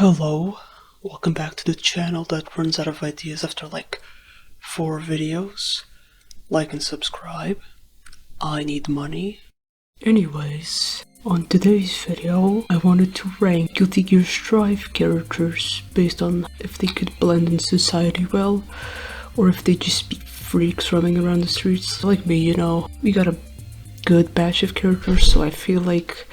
Hello, welcome back to the channel that runs out of ideas after like 4 videos. Like and subscribe. I need money. Anyways, on today's video, I wanted to rank Guilty Gear Strive characters based on if they could blend in society well, or if they just be freaks roaming around the streets. Like me, you know, we got a good batch of characters, so I feel like...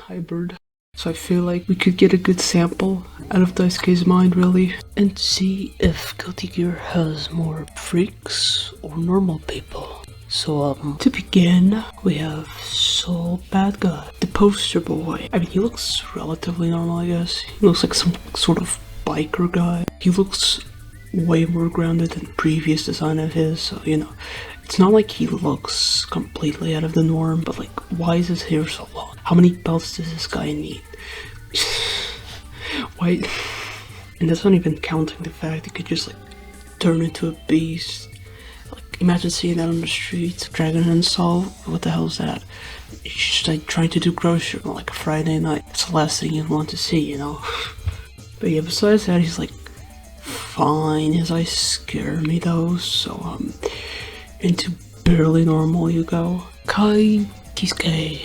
Hi, bird. So I feel like we could get a good sample out of Daisuke's mind, really, and see if Guilty Gear has more freaks or normal people. So, to begin, we have Soul Bad Guy, the poster boy. I mean, he looks relatively normal, I guess. He looks like some sort of biker guy. He looks way more grounded than the previous design of his, so, you know, it's not like he looks completely out of the norm, but like, why is his hair so long? How many belts does this guy need? Why? And that's not even counting the fact he could just like turn into a beast. Like, imagine seeing that on the streets. Dragon and Soul, what the hell is that? He's just like trying to do grocery on like a Friday night. It's the last thing you'd want to see, you know? But yeah, besides that, he's like fine. His eyes scare me though, so into barely normal you go. Kai Kisuke.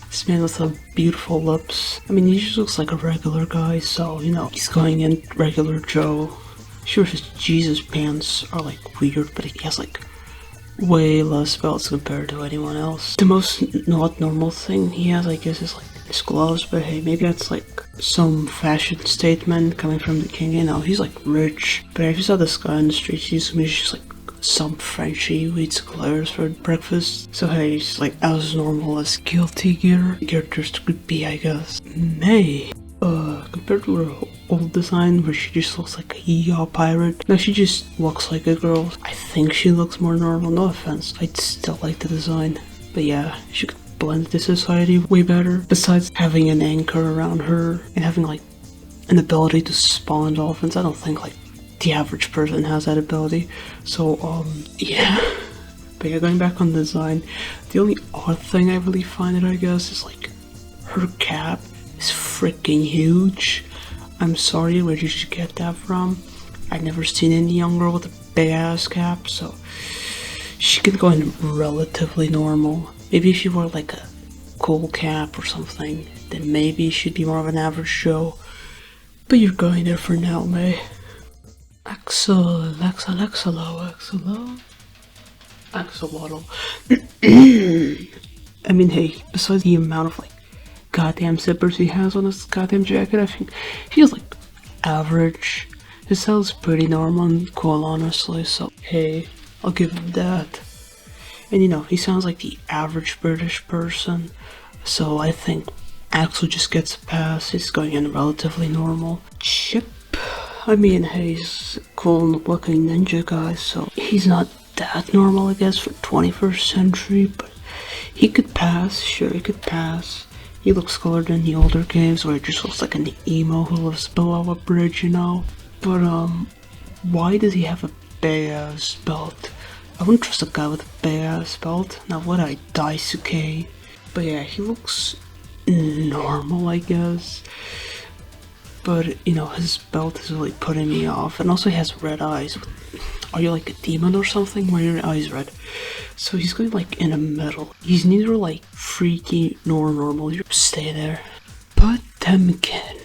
This man with the beautiful lips. I mean, he just looks like a regular guy, so, you know, he's going in regular Joe. Sure, his Jesus pants are like weird, but he has like way less belts compared to anyone else. The most not normal thing he has, I guess, is like his gloves, but hey, maybe that's like some fashion statement coming from the king. You know, he's like rich, but if you saw this guy on the street, he's just like some Frenchie who eats eclairs for breakfast. So hey, he's like as normal as Guilty Gear characters could be, I guess. May, compared to her old design where she just looks like a hehe pirate, now she just looks like a girl. I think she looks more normal, no offense. I'd still like the design, but yeah, she could blend into society way better. Besides having an anchor around her and having like an ability to spawn dolphins, I don't think like the average person has that ability. So yeah. But yeah, going back on the design, the only odd thing I really find it, I guess, is like her cap is freaking huge. I'm sorry, where did you get that from? I've never seen any young girl with a big ass cap, so she can go in relatively normal. Maybe if she wore like a cool cap or something, then maybe she'd be more of an average Joe. But you're going there for now, May. Axolotl. I mean, hey, besides the amount of like goddamn zippers he has on his goddamn jacket, I think he feels like average. His style pretty normal and cool, honestly, so hey, I'll give him that. And you know, he sounds like the average British person, so I think Axel just gets a pass. He's going in relatively normal. Chip. I mean, hey, he's a cool looking ninja guy, so he's not that normal, I guess, for 21st century, but he could pass. Sure, he could pass. He looks cooler than the older games where it just looks like an emo who lives below a bridge, you know? But, why does he have a big ass belt? I wouldn't trust a guy with a big ass belt. Now, would I? Daisuke? But yeah, he looks normal, I guess. But, you know, his belt is really putting me off. And also he has red eyes. Are you like a demon or something? Why are your eyes red? So he's going like in the middle. He's neither like freaky nor normal. You stay there. Potemkin.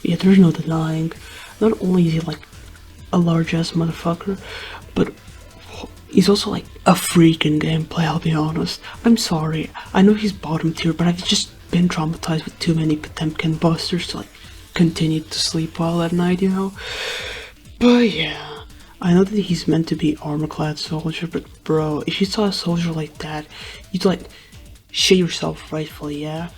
Yeah, there's no denying. Not only is he like a large ass motherfucker, but he's also like a freak in gameplay, I'll be honest. I'm sorry, I know he's bottom tier, but I've just been traumatized with too many Potemkin busters to like continue to sleep well at night, you know? But yeah, I know that he's meant to be armor-clad soldier, but bro, if you saw a soldier like that, you'd like shit yourself rightfully, yeah?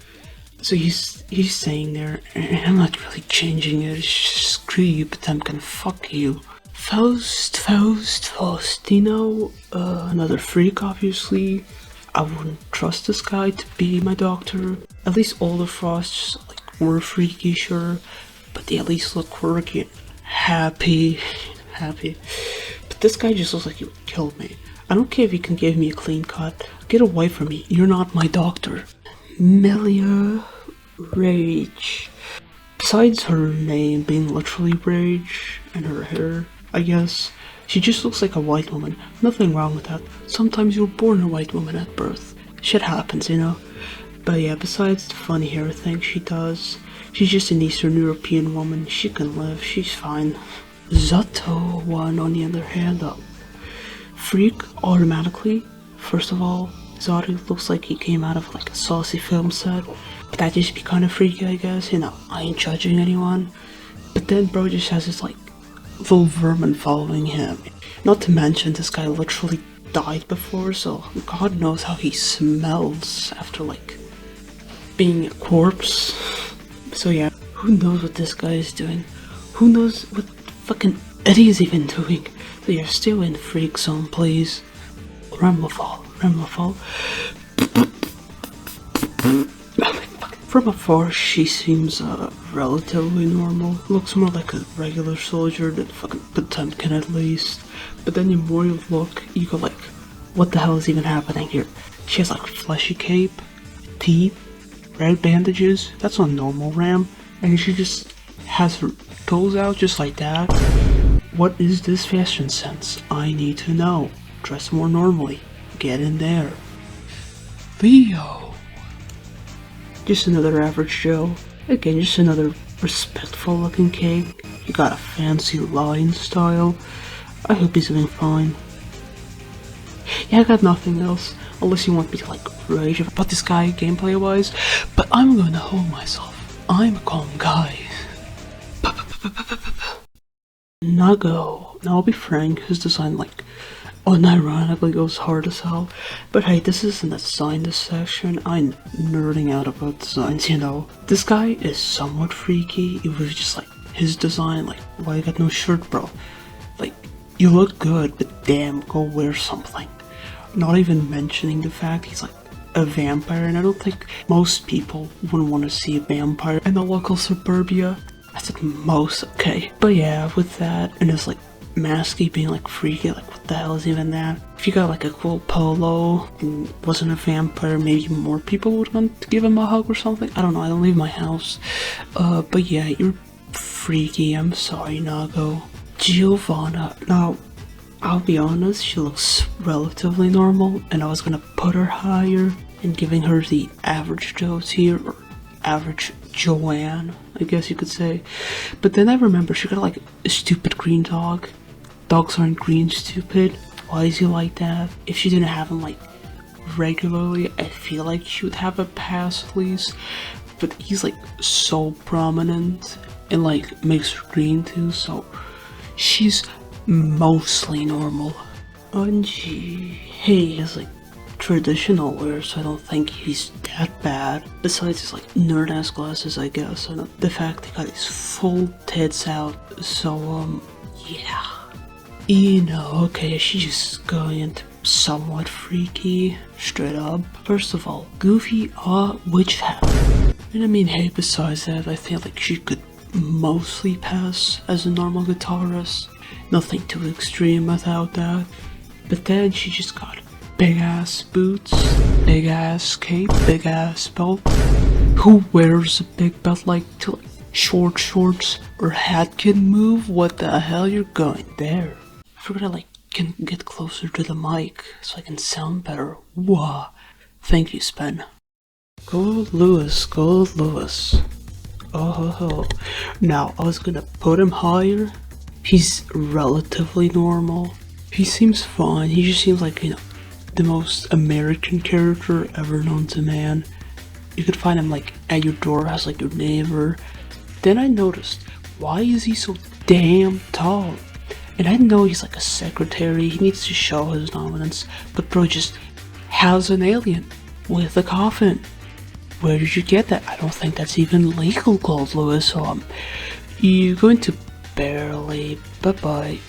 So he's saying there, and I'm not really changing it. Screw you, Potemkin, fuck you. Faust, you know, another freak, obviously. I wouldn't trust this guy to be my doctor. At least all the Frosts, like, were freaky, sure, but they at least look quirky and happy. But this guy just looks like he would kill me. I don't care if you can give me a clean cut. Get away from me. You're not my doctor. Melia Rage. Besides her name being literally Rage and her hair, I guess, she just looks like a white woman. Nothing wrong with that. Sometimes you're born a white woman at birth. Shit happens, you know? But yeah, besides the funny hair thing she does, she's just an Eastern European woman. She can live. She's fine. Zato one, on the other hand, though. Freak automatically. First of all, Zato looks like he came out of like a saucy film set. But that just be kind of freaky, I guess. You know, I ain't judging anyone. But then bro just has this like little vermin following him. Not to mention this guy literally died before, so God knows how he smells after like being a corpse. So yeah, who knows what this guy is doing? Who knows what fucking Eddie's even doing? So yeah, stay in the freak zone, please. Ramblefall. From afar, she seems relatively normal. Looks more like a regular soldier than fucking Potemkin at least. But then the more you look, you go like, what the hell is even happening here? She has like fleshy cape, teeth, red bandages. That's not normal, Ram. And she just has her toes out just like that. What is this fashion sense? I need to know. Dress more normally. Get in there. Leo. Just another average Joe. Again, just another respectful looking kid. He got a fancy line style. I hope he's doing fine. Yeah, I got nothing else. Unless you want me to like rage about this guy gameplay wise. But I'm gonna hold myself. I'm a calm guy. Nago. Now I'll be frank, his design like unironically goes hard as hell. But hey, this isn't a design section. I'm nerding out about designs, you know. This guy is somewhat freaky. It was just like his design, like, why you got no shirt, bro? Like, you look good, but damn, go wear something. Not even mentioning the fact he's like a vampire, and I don't think most people would want to see a vampire in the local suburbia. I said most, okay. But yeah, with that, and his like masky being like freaky, like what the hell is even that? If you got like a cool polo and wasn't a vampire, maybe more people would want to give him a hug or something. I don't know, I don't leave my house. But yeah, you're freaky, I'm sorry, Nago. Giovanna, now, I'll be honest, she looks relatively normal, and I was gonna put her higher and giving her the average Joe tier, or average Joanne, I guess you could say. But then I remember she got like a stupid green dog. Dogs aren't green, stupid. Why is he like that? If she didn't have him like regularly, I feel like she would have a pass at least. But he's like so prominent and like makes her green too, so she's mostly normal. Unji, he has like traditional wear, so I don't think he's that bad. Besides his like nerd ass glasses, I guess, and the fact he got his full tits out. So yeah. Okay, she's going into somewhat freaky, straight up. First of all, Goofy witch hat. And I mean, hey, besides that, I feel like she could mostly pass as a normal guitarist. Nothing too extreme without that. But then she just got big ass boots, big ass cape, big ass belt. Who wears a big belt like to like short shorts or hat can move? What the hell, you're going there? I forgot I like can get closer to the mic so I can sound better. Wah. Thank you, Spen. Gold Lewis, Gold Lewis. Oh. Now I was gonna put him higher. He's relatively normal. He seems fine. He just seems like, you know, the most American character ever known to man. You could find him like at your door as like your neighbor. Then I noticed, why is he so damn tall? And I know he's like a secretary, he needs to show his dominance, but bro just has an alien with a coffin. Where did you get that? I don't think that's even legal, Gold Lewis, so you're going to barely. Bye-bye.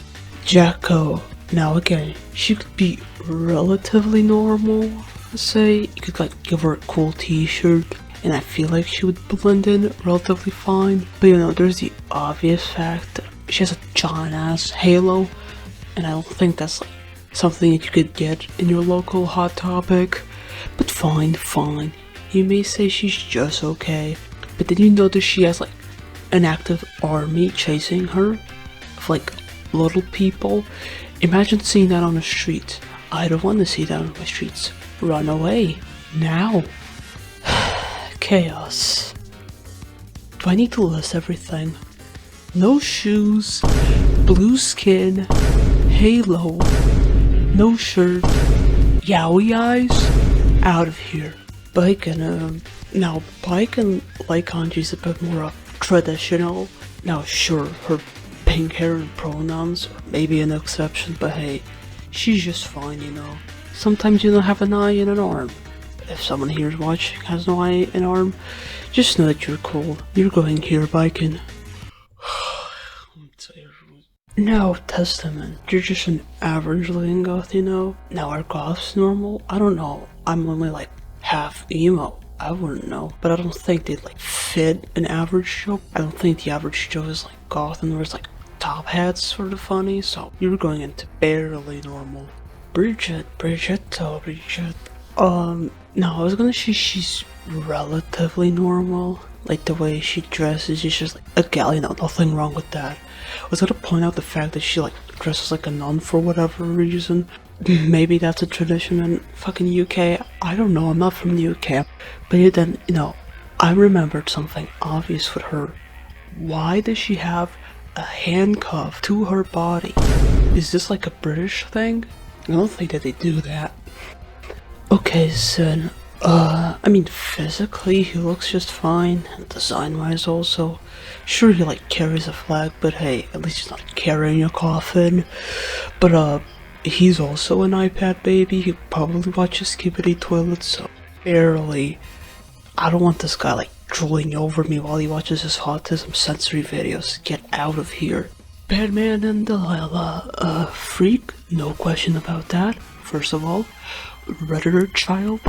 Jacko. Now again, she could be relatively normal, say. You could like give her a cool t-shirt, and I feel like she would blend in relatively fine. But you know, there's the obvious fact that she has a giant ass halo, and I don't think that's like something that you could get in your local Hot Topic. But fine. You may say she's just okay, but did you notice she has like an active army chasing her? Of like little people? Imagine seeing that on the street. I don't want to see that on my streets. Run away. Now. Chaos. Do I need to list everything? No shoes, blue skin, halo, no shirt, yaoi eyes, out of here. Bike and now Bike and like kanji's a bit more traditional. Now sure, her pink hair and pronouns are maybe an exception, but hey, she's just fine, you know. Sometimes you don't have an eye and an arm. If someone here's watching has no eye and arm, just know that you're cool. You're going here biking. No, Testament, you're just an average looking goth, you know? Now are goths normal? I don't know. I'm only like half emo. I wouldn't know. But I don't think they'd like fit an average Joe. I don't think the average Joe is like goth and wears like top hats sort of funny, so you're going into barely normal. Bridget. No, I was gonna say she's relatively normal. Like the way she dresses is just like a gal, you know, nothing wrong with that. I was gonna point out the fact that she like dresses like a nun for whatever reason. Maybe that's a tradition in fucking UK. I don't know, I'm not from the UK. But then, you know, I remembered something obvious with her. Why does she have a handcuff to her body? Is this like a British thing? I don't think that they do that. Okay, Sin. I mean, physically, he looks just fine, and design-wise also. Sure, he, like, carries a flag, but hey, at least he's not carrying a coffin. But, he's also an iPad baby. He probably watches Skibbity Toilets, so barely. I don't want this guy, like, drooling over me while he watches his autism sensory videos. Get out of here. Batman and Delilah, freak? No question about that. First of all. Redditor child,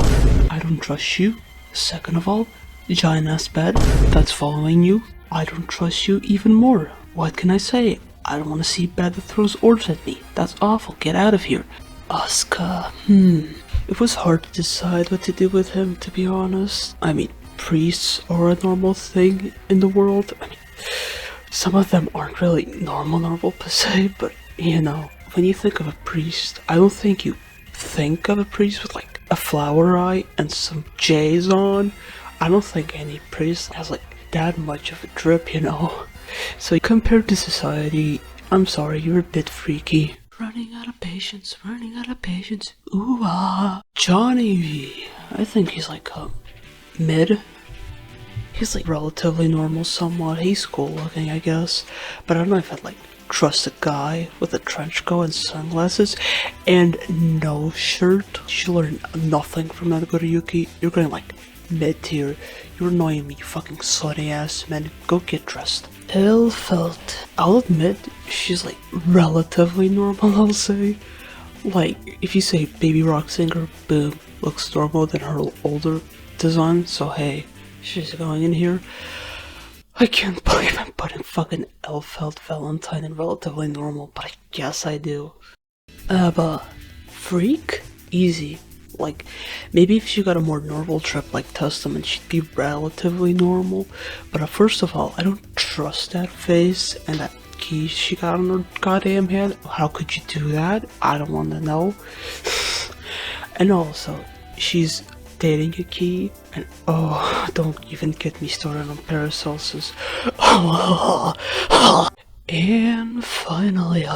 I don't trust you. Second of all, giant ass bed that's following you, I don't trust you even more. What can I say? I don't want to see bed that throws orbs at me. That's awful. Get out of here. Asuka, it was hard to decide what to do with him, to be honest. I mean, priests are a normal thing in the world. I mean, some of them aren't really normal per se, but you know, when you think of a priest, I don't think you think of a priest with like a flower eye and some J's on. I don't think any priest has like that much of a drip, you know. So compared to society, I'm sorry, you're a bit freaky. Running out of patience. Ooh ah. Johnny V. I think he's like a mid. He's like relatively normal somewhat. He's cool looking, I guess. But I don't know if I'd like trust a guy with a trench coat and sunglasses and no shirt. You learn nothing from that good Yuki. You're going like mid-tier. You're annoying me, you fucking slutty ass man. Go get dressed. Ill felt. I'll admit, she's like relatively normal, I'll say. Like, if you say Baby Rock Singer, boom, looks normal than her older design, so hey, she's going in here. I can't believe I'm putting fucking Elfeld Valentine in relatively normal, but I guess I do. But freak? Easy. Like, maybe if she got a more normal trip like Testament, she'd be relatively normal. But first of all, I don't trust that face and that key she got on her goddamn head. How could you do that? I don't want to know. And also, she's dating a key, and oh, don't even get me started on Paracelsus. And finally,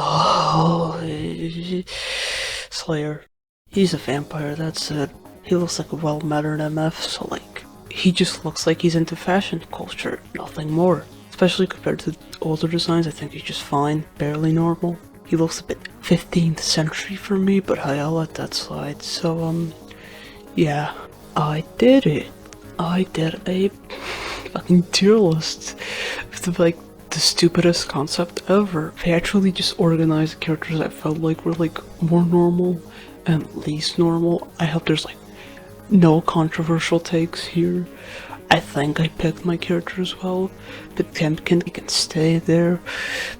Slayer. He's a vampire, that's it. He looks like a well-mannered MF, so like, he just looks like he's into fashion culture, nothing more. Especially compared to older designs, I think he's just fine, barely normal. He looks a bit 15th century for me, but hey, I'll let that slide. So, yeah. I did it. I did a fucking tier list with like the stupidest concept ever. I actually just organized the characters I felt like were like more normal and least normal. I hope there's like no controversial takes here. I think I picked my characters well. The Temkin can stay there.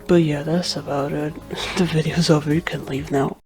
But yeah, that's about it. The video's over, you can leave now.